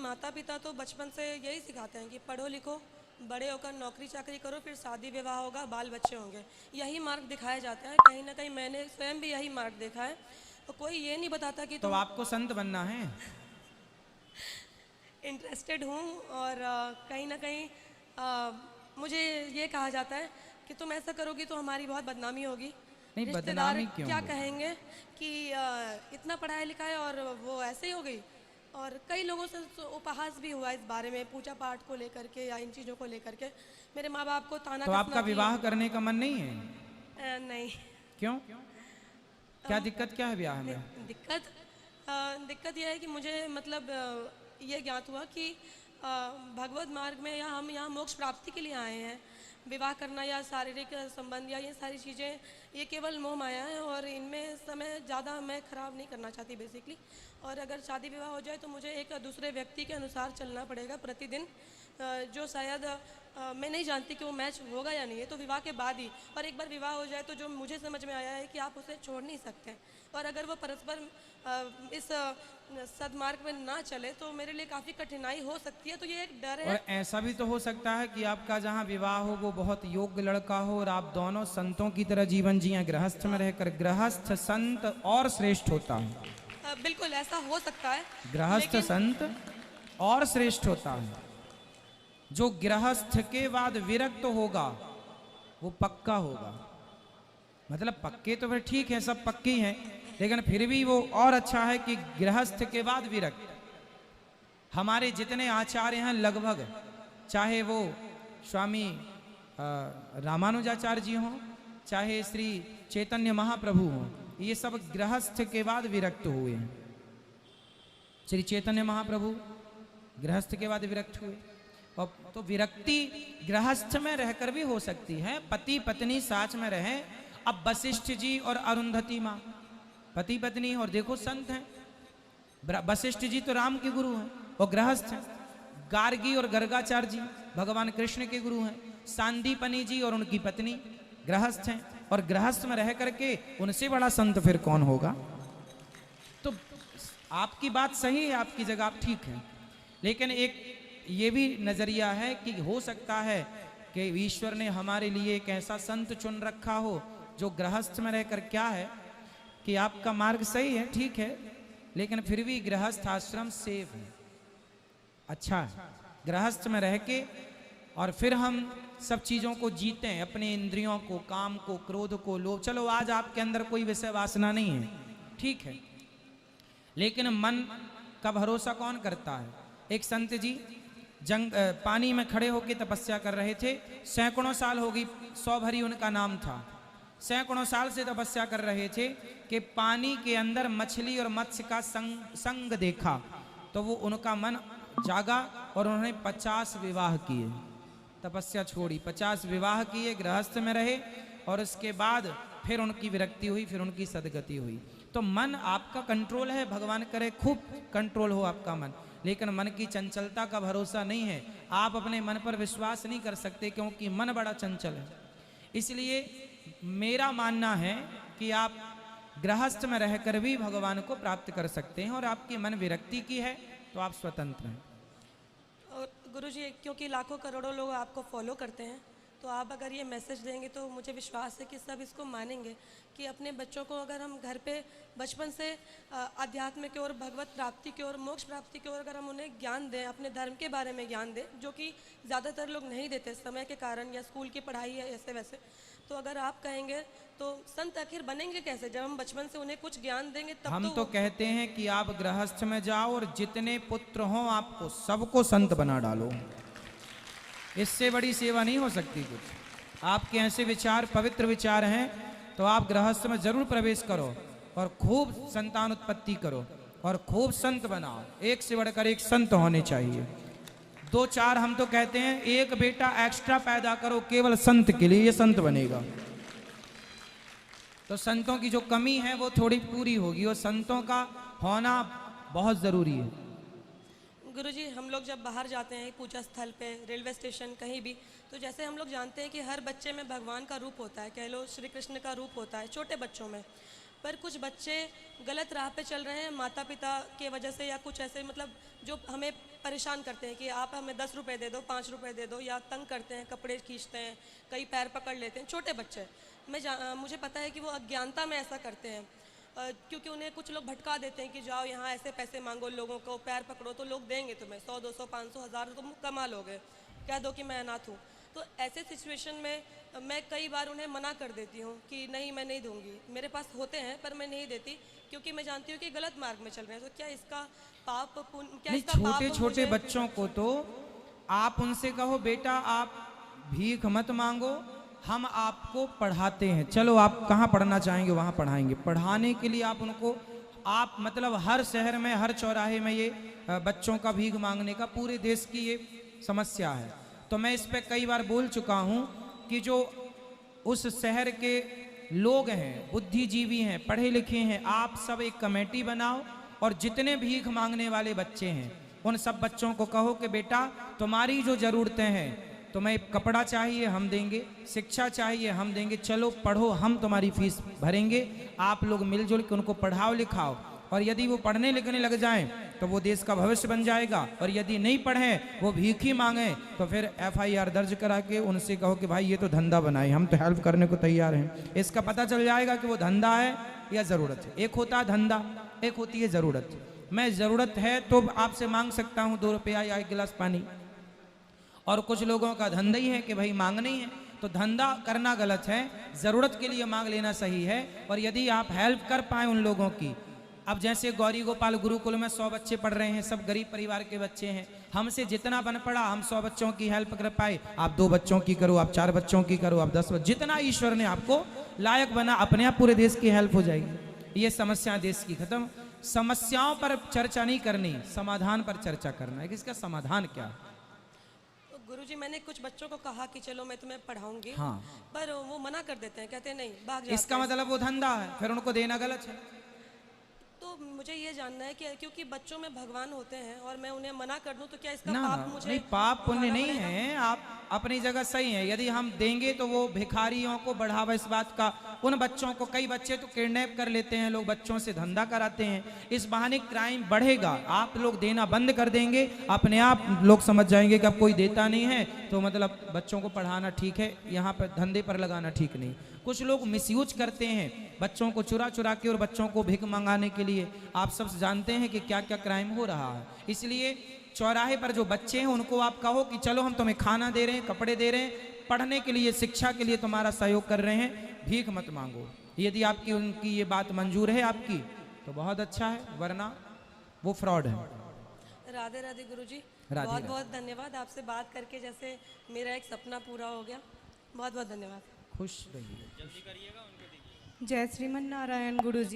माता पिता तो बचपन से यही सिखाते हैं कि पढ़ो लिखो, बड़े होकर नौकरी चाकरी करो, फिर शादी विवाह होगा, बाल बच्चे होंगे, यही मार्ग दिखाया जाता है। कहीं ना कहीं मैंने स्वयं भी यही मार्ग देखा है। तो कोई ये नहीं बताता कि तो आपको संत बनना है? इंटरेस्टेड हूँ और कहीं ना कहीं मुझे ये कहा जाता है कि तुम ऐसा करोगी तो हमारी बहुत बदनामी होगी, नहीं, रिश्तेदार बदनामी क्यों क्या होगी? कहेंगे कि इतना पढ़ाया लिखा है और वो ऐसे ही हो गई। और कई लोगों से तो उपहास भी हुआ इस बारे में, पूजा पाठ को लेकर के या इन चीज़ों को लेकर के। मेरे माँ बाप को ताना तो आपका कसना भी विवाह करने का मन नहीं है? नहीं। क्यों? क्या दिक्कत क्या है ब्याह में? दिक्कत यह है कि मुझे मतलब ये ज्ञात हुआ कि भगवत मार्ग में या हम यहाँ मोक्ष प्राप्ति के लिए आए हैं। विवाह करना या शारीरिक संबंध या ये सारी चीज़ें ये केवल मोह माया है और इनमें समय ज़्यादा मैं ख़राब नहीं करना चाहती बेसिकली। और अगर शादी विवाह हो जाए तो मुझे एक दूसरे व्यक्ति के अनुसार चलना पड़ेगा प्रतिदिन, जो शायद मैं नहीं जानती कि वो मैच होगा या नहीं है, तो विवाह के बाद ही। और एक बार विवाह हो जाए तो जो मुझे समझ में आया है कि आप उसे छोड़ नहीं सकते, और अगर वो परस्पर इस सदमार्ग में ना चले तो मेरे लिए काफ़ी कठिनाई हो सकती है। तो ये एक डर है। और ऐसा भी तो हो सकता है कि आपका जहाँ विवाह हो वो बहुत योग्य लड़का हो और आप दोनों संतों की तरह जीवन जिए। गृहस्थ में रहकर गृहस्थ संत और श्रेष्ठ होता है। बिल्कुल ऐसा हो सकता है। गृहस्थ संत और श्रेष्ठ होता है। जो गृहस्थ के बाद विरक्त होगा वो पक्का होगा। मतलब पक्के तो फिर ठीक है, सब पक्के हैं, लेकिन फिर भी वो और अच्छा है कि गृहस्थ के बाद विरक्त। हमारे जितने आचार्य हैं लगभग, चाहे वो स्वामी रामानुजाचार्य जी हों, चाहे श्री चैतन्य महाप्रभु हों, ये सब गृहस्थ के बाद विरक्त हुए हैं। श्री चैतन्य महाप्रभु गृहस्थ के बाद विरक्त हुए। और तो विरक्ति गृहस्थ में रहकर भी हो सकती है, पति पत्नी साथ में रहे। अब वशिष्ठ जी और अरुंधति माँ पति पत्नी, और देखो संत हैं। वशिष्ठ जी तो राम के गुरु हैं, वो गृहस्थ हैं। गार्गी और गर्गाचार्य जी भगवान कृष्ण के गुरु हैं। सांदीपनी जी और उनकी पत्नी गृहस्थ हैं, और गृहस्थ में रह करके उनसे बड़ा संत फिर कौन होगा। तो आपकी बात सही है, आपकी जगह आप ठीक है, लेकिन एक ये भी नजरिया है कि हो सकता है कि ईश्वर ने हमारे लिए एक ऐसा संत चुन रखा हो जो गृहस्थ में रहकर, क्या है कि आपका मार्ग सही है, ठीक है, लेकिन फिर भी गृहस्थ आश्रम सेफ है, अच्छा है। गृहस्थ में रह के और फिर हम सब चीजों को जीते हैं, अपने इंद्रियों को, काम को, क्रोध को, लोभ। चलो आज आपके अंदर कोई विषय वासना नहीं है, ठीक है, लेकिन मन का भरोसा कौन करता है। एक संत जी पानी में खड़े होकर तपस्या कर रहे थे। सैकड़ों साल हो गई, 100 भरी उनका नाम था। सैकड़ों साल से तपस्या कर रहे थे कि पानी के अंदर मछली और मत्स्य का संग देखा, तो वो उनका मन जागा और उन्होंने 50 विवाह किए। तपस्या छोड़ी, 50 विवाह किए, गृहस्थ में रहे, और उसके बाद फिर उनकी विरक्ति हुई, फिर उनकी सदगति हुई। तो मन आपका कंट्रोल है, भगवान करे खूब कंट्रोल हो आपका मन, लेकिन मन की चंचलता का भरोसा नहीं है। आप अपने मन पर विश्वास नहीं कर सकते क्योंकि मन बड़ा चंचल है। इसलिए मेरा मानना है कि आप गृहस्थ में रहकर भी भगवान को प्राप्त कर सकते हैं, और आपकी मन विरक्ति की है तो आप स्वतंत्र हैं। और गुरुजी, क्योंकि लाखों करोड़ों लोग आपको फॉलो करते हैं, तो आप अगर ये मैसेज देंगे तो मुझे विश्वास है कि सब इसको मानेंगे कि अपने बच्चों को अगर हम घर पे बचपन से अध्यात्म की ओर, भगवत प्राप्ति की ओर, मोक्ष प्राप्ति की ओर अगर हम उन्हें ज्ञान दें, अपने धर्म के बारे में ज्ञान दें, जो कि ज़्यादातर लोग नहीं देते समय के कारण, या स्कूल की पढ़ाई है ऐसे वैसे, तो अगर आप कहेंगे तो संत आखिर बनेंगे कैसे जब हम बचपन से उन्हें कुछ ज्ञान देंगे तब। हम तो कहते हैं कि आप गृहस्थ में जाओ और जितने पुत्र हों आपको सबको संत बना डालो, इससे बड़ी सेवा नहीं हो सकती कुछ। आपके ऐसे विचार, पवित्र विचार हैं, तो आप गृहस्थ में जरूर प्रवेश करो और खूब संतान उत्पत्ति करो और खूब संत बनाओ। एक से बढ़कर एक संत होने चाहिए। 2-4 हम तो कहते हैं एक बेटा एक्स्ट्रा पैदा करो केवल संत के लिए, ये संत बनेगा। तो संतों की जो कमी है वो थोड़ी पूरी होगी, और संतों का होना बहुत जरूरी है। गुरुजी, हम लोग जब बाहर जाते हैं पूजा स्थल पे, रेलवे स्टेशन, कहीं भी, तो जैसे हम लोग जानते हैं कि हर बच्चे में भगवान का रूप होता है, कह लो श्री कृष्ण का रूप होता है छोटे बच्चों में। पर कुछ बच्चे गलत राह पे चल रहे हैं माता पिता के वजह से, या कुछ ऐसे मतलब जो हमें परेशान करते हैं कि आप हमें 10 रुपये दे दो, 5 रुपये दे दो, या तंग करते हैं, कपड़े खींचते हैं, कई पैर पकड़ लेते हैं, छोटे बच्चे। मुझे पता है कि वो अज्ञानता में ऐसा करते हैं, क्योंकि उन्हें कुछ लोग भटका देते हैं कि जाओ यहाँ ऐसे पैसे मांगो, लोगों को पैर पकड़ो तो लोग देंगे तुम्हें 100, 200, 500, 1000 तुम कमा लोगे, कह दो कि मैं अनाथ हूँ। तो ऐसे सिचुएशन में मैं कई बार उन्हें मना कर देती हूँ कि नहीं, मैं नहीं दूंगी, मेरे पास होते हैं पर मैं नहीं देती, क्योंकि मैं जानती हूँ कि गलत मार्ग में चल रहे हैं। तो क्या इसका पाप पुण्य, क्या इसका पाप छोटे छोटे मुझे- बच्चों को तो आप उनसे कहो बेटा आप भीख मत मांगो, हम आपको पढ़ाते हैं, चलो आप कहाँ पढ़ना चाहेंगे वहाँ पढ़ाएंगे। पढ़ाने के लिए आप उनको, आप मतलब हर शहर में हर चौराहे में ये बच्चों का भीख मांगने का पूरे देश की ये समस्या है। तो मैं इस पे कई बार बोल चुका हूँ कि जो उस शहर के लोग हैं, बुद्धिजीवी हैं, पढ़े लिखे हैं, आप सब एक कमेटी बनाओ और जितने भीख मांगने वाले बच्चे हैं उन सब बच्चों को कहो कि बेटा तुम्हारी जो ज़रूरतें हैं, तुम्हें कपड़ा चाहिए हम देंगे, शिक्षा चाहिए हम देंगे, चलो पढ़ो, हम तुम्हारी फीस भरेंगे, आप लोग मिलजुल के उनको पढ़ाओ लिखाओ। और यदि वो पढ़ने लिखने लग जाएं तो वो देश का भविष्य बन जाएगा, और यदि नहीं पढ़ें, वो भीख ही मांगें, तो फिर FIR दर्ज करा के उनसे कहो कि भाई ये तो धंधा बनाए, हम तो हेल्प करने को तैयार हैं। इसका पता चल जाएगा कि वो धंधा है या ज़रूरत है। एक होता है धंधा, एक होती है ज़रूरत। मैं ज़रूरत है तो आपसे मांग सकता हूँ 2 रुपया या 1 गिलास पानी, और कुछ लोगों का धंधा ही है कि भाई मांगनी है। तो धंधा करना गलत है, ज़रूरत के लिए मांग लेना सही है। और यदि आप हेल्प कर पाए उन लोगों की, अब जैसे गौरी गोपाल गुरुकुल में 100 बच्चे पढ़ रहे हैं, सब गरीब परिवार के बच्चे हैं, हमसे जितना बन पड़ा हम 100 बच्चों की हेल्प कर पाए, आप 2 बच्चों की करो, आप 4 बच्चों की करो, आप 10, जितना ईश्वर ने आपको लायक बना, अपने आप पूरे देश की हेल्प हो जाएगी। ये समस्या देश की खत्म। समस्याओं पर चर्चा नहीं करनी, समाधान पर चर्चा करना है कि इसका समाधान क्या है। गुरुजी, मैंने कुछ बच्चों को कहा कि चलो मैं तुम्हें पढ़ाऊंगी, हाँ। पर वो मना कर देते हैं, कहते हैं नहीं, भाग जाते इसका हैं। मतलब वो धंधा है, फिर उनको देना गलत है। तो मुझे ये जानना है कि क्योंकि बच्चों में भगवान होते हैं और मैं उन्हें मना कर दूं तो क्या इसका ना पाप ना, मुझे नहीं, पाप पुण्य उठाना नहीं पड़ेगा? है, आप अपनी जगह सही है। यदि हम देंगे तो वो भिखारियों को बढ़ावा इस बात का, उन बच्चों को, कई बच्चे तो किडनैप कर लेते हैं लोग, बच्चों से धंधा कराते हैं, इस बहाने क्राइम बढ़ेगा। आप लोग देना बंद कर देंगे, अपने आप लोग समझ जाएंगे कि अब कोई देता नहीं है, तो मतलब बच्चों को पढ़ाना ठीक है, यहाँ पर धंधे पर लगाना ठीक नहीं। कुछ लोग मिसयूज करते हैं बच्चों को चुरा चुरा के, और बच्चों को भिख मंगाने के लिए आप सब जानते हैं कि क्या क्या क्राइम हो रहा है। इसलिए चौराहे पर जो बच्चे हैं उनको आप कहो कि चलो हम तुम्हें खाना दे रहे हैं, कपड़े दे रहे हैं, पढ़ने के लिए, शिक्षा के लिए तुम्हारा सहयोग कर रहे हैं, भीख मत मांगो। यदि आपकी उनकी ये बात मंजूर है आपकी तो बहुत अच्छा है, वरना वो फ्रॉड है। राधे राधे गुरुजी, राधे बहुत राधे। बहुत धन्यवाद। आपसे बात करके जैसे मेरा एक सपना पूरा हो गया। बहुत बहुत धन्यवाद। खुश रहिए। जय श्रीमन नारायण गुरुजी।